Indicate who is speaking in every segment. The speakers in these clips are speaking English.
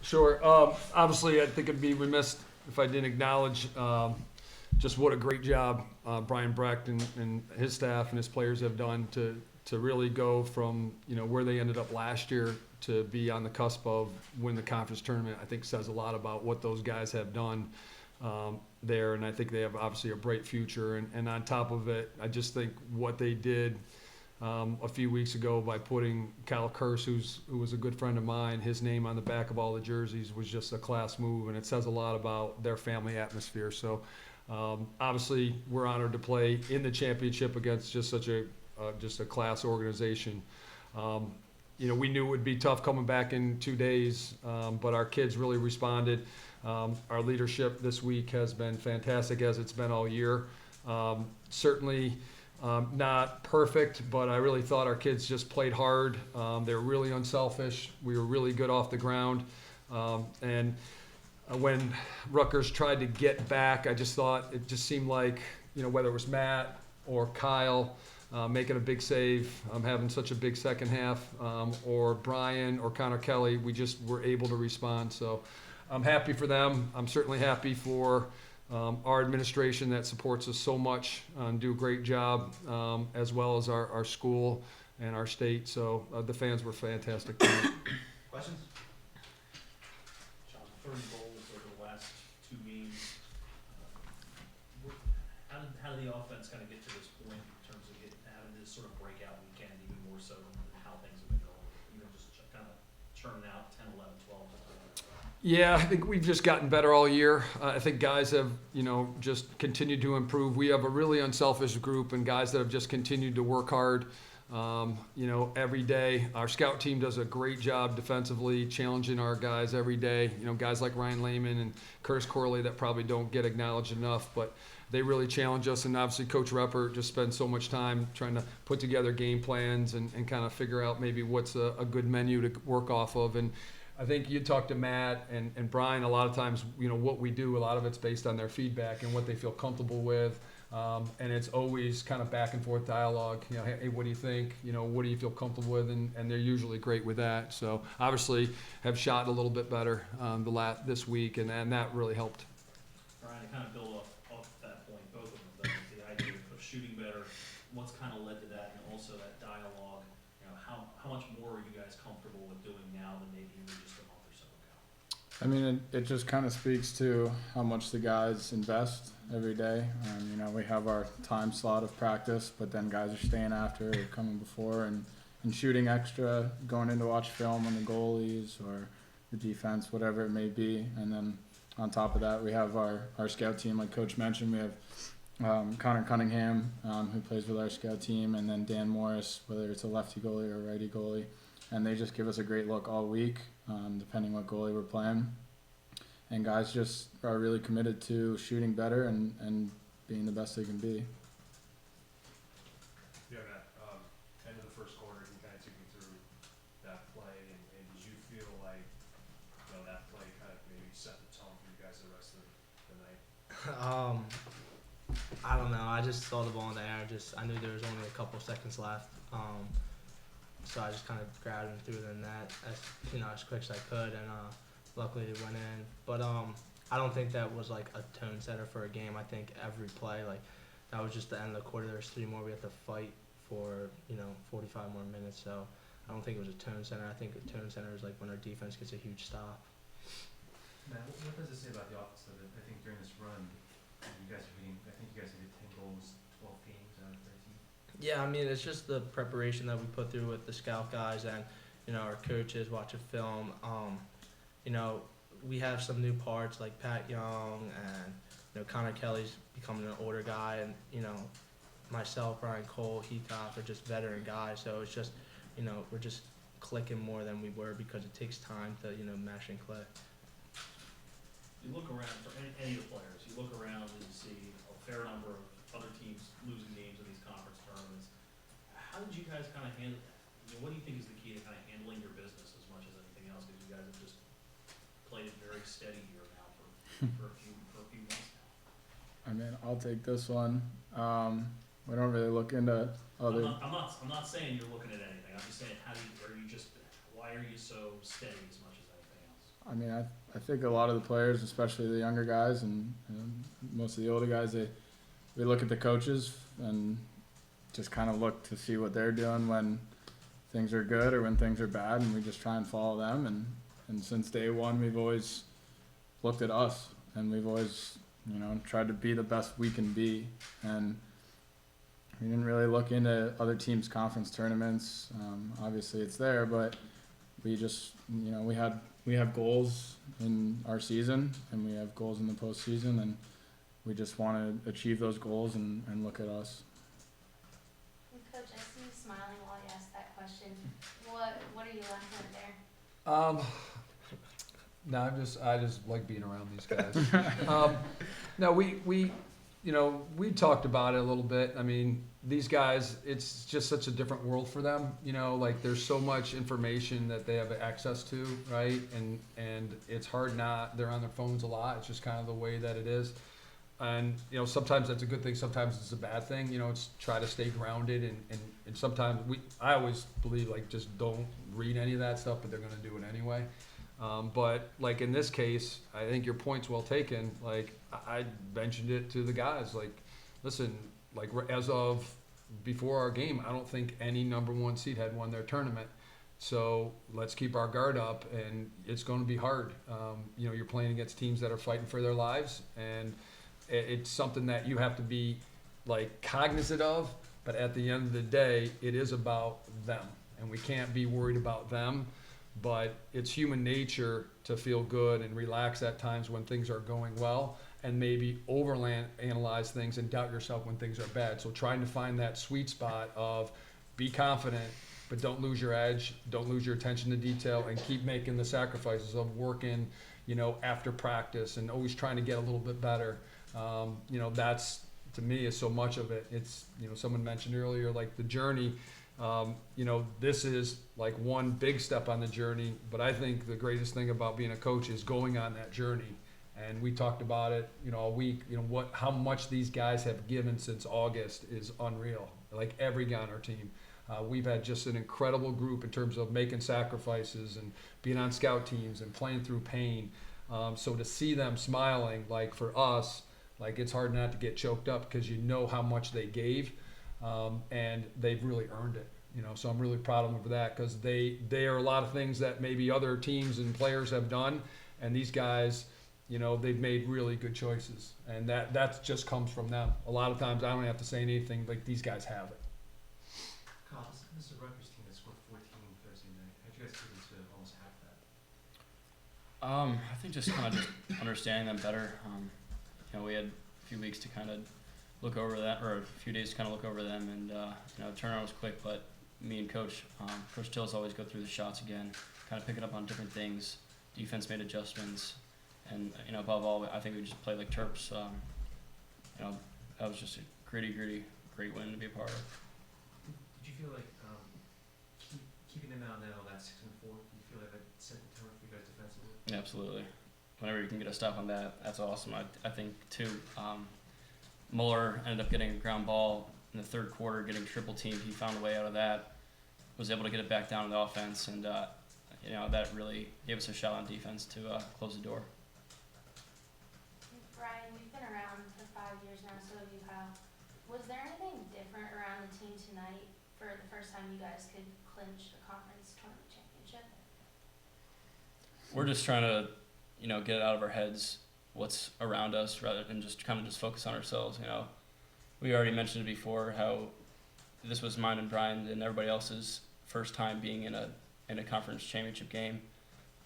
Speaker 1: Sure. Obviously, I think it'd be remiss if I didn't acknowledge just what a great job Brian Brecht and his staff and his players have done to really go from where they ended up last year to be on the cusp of win the conference tournament. I think says a lot about what those guys have done there, and I think they have obviously a bright future. And on top of it, I just think what they did a few weeks ago by putting Kyle Kurse, who was a good friend of mine, his name on the back of all the jerseys was just a class move, and it says a lot about their family atmosphere. So obviously we're honored to play in the championship against just such a class organization. We knew it would be tough coming back in 2 days, but our kids really responded. Our leadership this week has been fantastic, as it's been all year. Certainly not perfect, but I really thought our kids just played hard. They were really unselfish. We were really good off the ground. And when Rutgers tried to get back, I just thought it just seemed like, whether it was Matt or Kyle making a big save, having such a big second half, or Brian or Connor Kelly, we just were able to respond. So I'm happy for them. I'm certainly happy for our administration that supports us so much and do a great job, as well as our school and our state. So the fans were fantastic.
Speaker 2: Questions? John, 30 goals over the last 2 games. How did the offense kind of get to this point in terms of having this sort of breakout weekend, even more so than how things have been going? Even just kind of churning out 10, 11, 12.
Speaker 1: Yeah, I think we've just gotten better all year. I think guys have, just continued to improve. We have a really unselfish group and guys that have just continued to work hard, every day. Our scout team does a great job defensively, challenging our guys every day. Guys like Ryan Lehman and Curtis Corley that probably don't get acknowledged enough, but they really challenge us. And obviously Coach Repper just spends so much time trying to put together game plans and kind of figure out maybe what's a good menu to work off of. And I think you talk to Matt and Brian a lot of times, what we do, a lot of it's based on their feedback and what they feel comfortable with. And it's always kind of back and forth dialogue. Hey, what do you think? What do you feel comfortable with? And they're usually great with that. So obviously have shot a little bit better this week, and that really helped.
Speaker 2: Brian, to kind of build off that point, both of them, the idea of shooting better, what's kind of led to that, and also that dialogue. How much more are you guys comfortable with doing now than maybe even just a month or so ago?
Speaker 3: I mean, it just kind of speaks to how much the guys invest every day. We have our time slot of practice, but then guys are staying after or coming before and shooting extra, going in to watch film on the goalies or the defense, whatever it may be. And then on top of that, we have our scout team, like Coach mentioned. We have Connor Cunningham, who plays with our scout team, and then Dan Morris, whether it's a lefty goalie or a righty goalie. And they just give us a great look all week, depending what goalie we're playing. And guys just are really committed to shooting better and being the best they can be.
Speaker 4: Yeah, Matt, end of the first quarter, you kind of took me through that play, and did you feel like that play kind of maybe set the tone for you guys the rest of the night?
Speaker 5: I don't know. I just saw the ball in the air. I knew there was only a couple seconds left, so I just kind of grabbed and threw it in the net as quick as I could, and luckily it went in. But I don't think that was like a tone setter for a game. I think every play, that was just the end of the quarter. There's 3 more. We have to fight for 45 more minutes. So I don't think it was a tone setter. I think a tone setter is like when our defense gets a huge stop.
Speaker 6: Matt, what does it say about the offense though, that I think during this run, you guys are hitting, I think you guys have hit 10 goals, 12 games out of 13?
Speaker 5: Yeah, I mean, it's just the preparation that we put through with the scout guys and, our coaches watching film. We have some new parts like Pat Young and, Connor Kelly's becoming an older guy, and, myself, Bryan Cole, Heathcock are just veteran guys. So it's just, we're just clicking more than we were because it takes time to, mesh and click.
Speaker 2: You look around for any of the players, you look around and you see a fair number of other teams losing games in these conference tournaments. How did you guys kind of handle that? What do you think is the key to kind of handling your business as much as anything else? Because you guys have just played it very steady here now for a few months now.
Speaker 3: I mean, I'll take this one. We don't really look into other.
Speaker 2: I'm not saying you're looking at anything. I'm just saying why are you so steady as much as anything else?
Speaker 3: I mean, I think a lot of the players, especially the younger guys and most of the older guys, we look at the coaches and just kind of look to see what they're doing when things are good or when things are bad, and we just try and follow them. And since day one, we've always looked at us, and we've always, tried to be the best we can be. And we didn't really look into other teams' conference tournaments. Obviously, it's there, but we just, we have goals in our season, and we have goals in the postseason, and we just want to achieve those goals and look at us.
Speaker 7: Coach, I see you smiling while you ask that question. What are you laughing at there?
Speaker 1: No, I just like being around these guys. No, we talked about it a little bit. I mean, these guys, it's just such a different world for them. Like there's so much information that they have access to, right? And it's hard not. They're on their phones a lot. It's just kind of the way that it is. And sometimes that's a good thing. Sometimes it's a bad thing. It's try to stay grounded and sometimes I always believe like just don't read any of that stuff, but they're gonna do it anyway. But like in this case, I think your point's well taken. Like I mentioned it to the guys. Like, listen, like as of before our game, I don't think any number one seed had won their tournament. So let's keep our guard up, and it's going to be hard. You're playing against teams that are fighting for their lives, and it's something that you have to be like cognizant of. But at the end of the day, it is about them, and we can't be worried about them. But it's human nature to feel good and relax at times when things are going well, and maybe overanalyze things and doubt yourself when things are bad. So trying to find that sweet spot of be confident, but don't lose your edge, don't lose your attention to detail, and keep making the sacrifices of working, after practice and always trying to get a little bit better. That's, to me, is so much of it. It's, someone mentioned earlier, like the journey. This is like one big step on the journey, but I think the greatest thing about being a coach is going on that journey. And we talked about it, all week. How much these guys have given since August is unreal. Like every guy on our team, we've had just an incredible group in terms of making sacrifices and being on scout teams and playing through pain. So to see them smiling, like for us, like it's hard not to get choked up because how much they gave. And they've really earned it, so I'm really proud of them for that, because they are a lot of things that maybe other teams and players have done, and these guys, they've made really good choices, and that just comes from them. A lot of times I don't have to say anything, like these guys have it.
Speaker 6: Kyle, this is a Rutgers team that scored 14 Thursday night. How'd you guys get into almost half that?
Speaker 8: I think just kind of just understanding them better. We had a few weeks to kind of look over that, or a few days to kind of look over them, and turnaround was quick. But me and Coach Tills always go through the shots again, kind of picking up on different things. Defense made adjustments, and above all, I think we just played like Terps. That was just a gritty, great win to be a part of.
Speaker 6: Did you feel like keeping them out now, that 6-4? Do you feel like that set the tone for you guys defensively?
Speaker 8: Yeah, absolutely. Whenever you can get a stop on that, that's awesome. I think too. Muller ended up getting a ground ball in the third quarter, getting triple teamed. He found a way out of that, was able to get it back down in the offense, and that really gave us a shot on defense to close the door.
Speaker 7: Bryan, you've been around for 5 years now, so have you, Kyle. Was there anything different around the team tonight for the first time you guys could clinch a conference tournament championship?
Speaker 8: We're just trying to, get it out of our heads what's around us rather than just kind of just focus on ourselves. We already mentioned it before how this was mine and Bryan and everybody else's first time being in a conference championship game.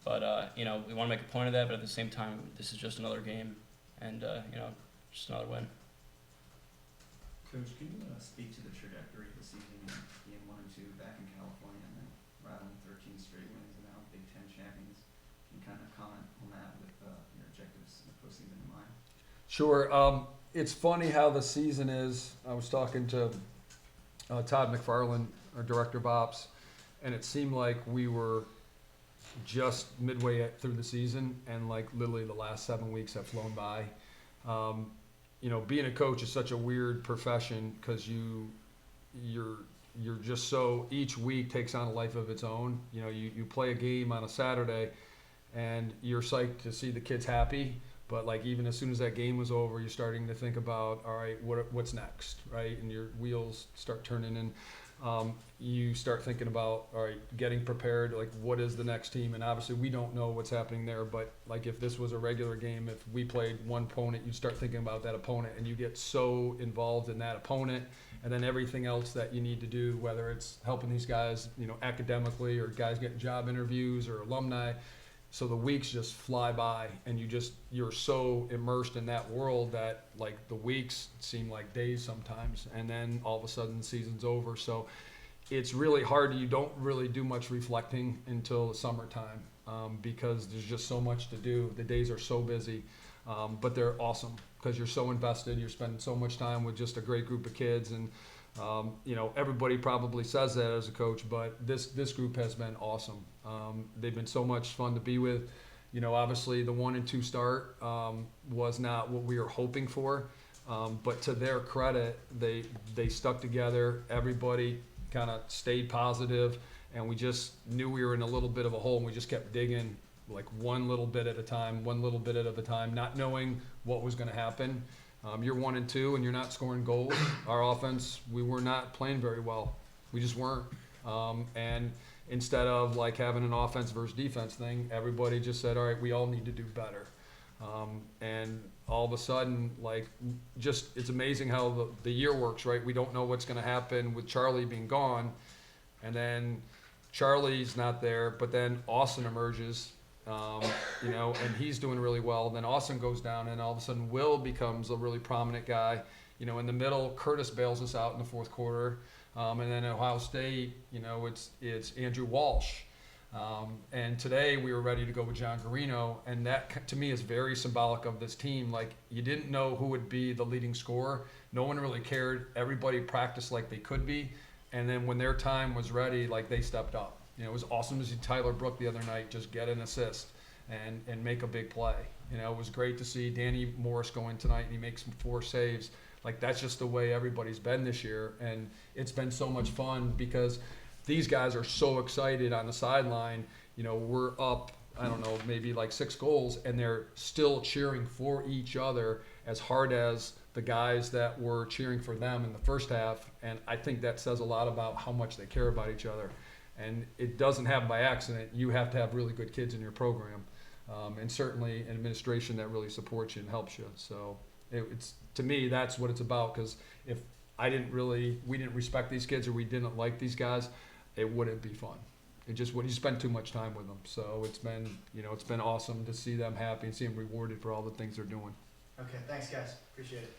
Speaker 8: But we want to make a point of that, but at the same time, this is just another game, and just another win.
Speaker 9: Coach, can you speak to the trajectory of the season, being 1-2 back in California, and then rattling 13 straight wins and now Big Ten champions? Can you kind of comment on that with your objectives in the postseason in mind?
Speaker 1: Sure. It's funny how the season is. I was talking to Todd McFarland, our director of ops, and it seemed like we were just midway through the season, and like literally the last 7 weeks have flown by. Being a coach is such a weird profession because you're just so, each week takes on a life of its own. You play a game on a Saturday, and you're psyched to see the kids happy. But like even as soon as that game was over, you're starting to think about, all right, what's next, right? And your wheels start turning, and you start thinking about, all right, getting prepared. Like, what is the next team? And obviously, we don't know what's happening there. But like, if this was a regular game, if we played one opponent, you'd start thinking about that opponent, and you get so involved in that opponent, and then everything else that you need to do, whether it's helping these guys, academically, or guys getting job interviews or alumni. So the weeks just fly by, and you're so immersed in that world that like the weeks seem like days sometimes, and then all of a sudden the season's over. So it's really hard. You don't really do much reflecting until the summertime, because there's just so much to do. The days are so busy, but they're awesome because you're so invested. You're spending so much time with just a great group of kids, and everybody probably says that as a coach, but this group has been awesome. They've been so much fun to be with. Obviously the 1 and 2 start was not what we were hoping for, but to their credit, they stuck together. Everybody kind of stayed positive, and we just knew we were in a little bit of a hole, and we just kept digging, like one little bit at a time, not knowing what was going to happen. You're 1 and 2, and you're not scoring goals. Our offense, we were not playing very well. We just weren't. And instead of like having an offense versus defense thing, everybody just said, all right, we all need to do better. And all of a sudden, it's amazing how the year works, right? We don't know what's going to happen with Charlie being gone. And then Charlie's not there, but then Austin emerges. And he's doing really well. Then Austin goes down, and all of a sudden Will becomes a really prominent guy. In the middle, Curtis bails us out in the fourth quarter. And then at Ohio State, it's Andrew Walsh. And today we were ready to go with John Garino, and that to me is very symbolic of this team. Like, you didn't know who would be the leading scorer. No one really cared. Everybody practiced like they could be. And then when their time was ready, like, they stepped up. It was awesome to see Tyler Brook the other night just get an assist and make a big play. It was great to see Danny Morris go in tonight and he makes 4 saves. Like, that's just the way everybody's been this year. And it's been so much fun because these guys are so excited on the sideline. We're up, I don't know, maybe like 6 goals, and they're still cheering for each other as hard as the guys that were cheering for them in the first half. And I think that says a lot about how much they care about each other. And it doesn't happen by accident. You have to have really good kids in your program, and certainly an administration that really supports you and helps you. So it's to me, that's what it's about. Because if we didn't respect these kids, or we didn't like these guys, it wouldn't be fun. It just would. You spend too much time with them. So it's been awesome to see them happy and see them rewarded for all the things they're doing.
Speaker 10: Okay, thanks guys, appreciate it.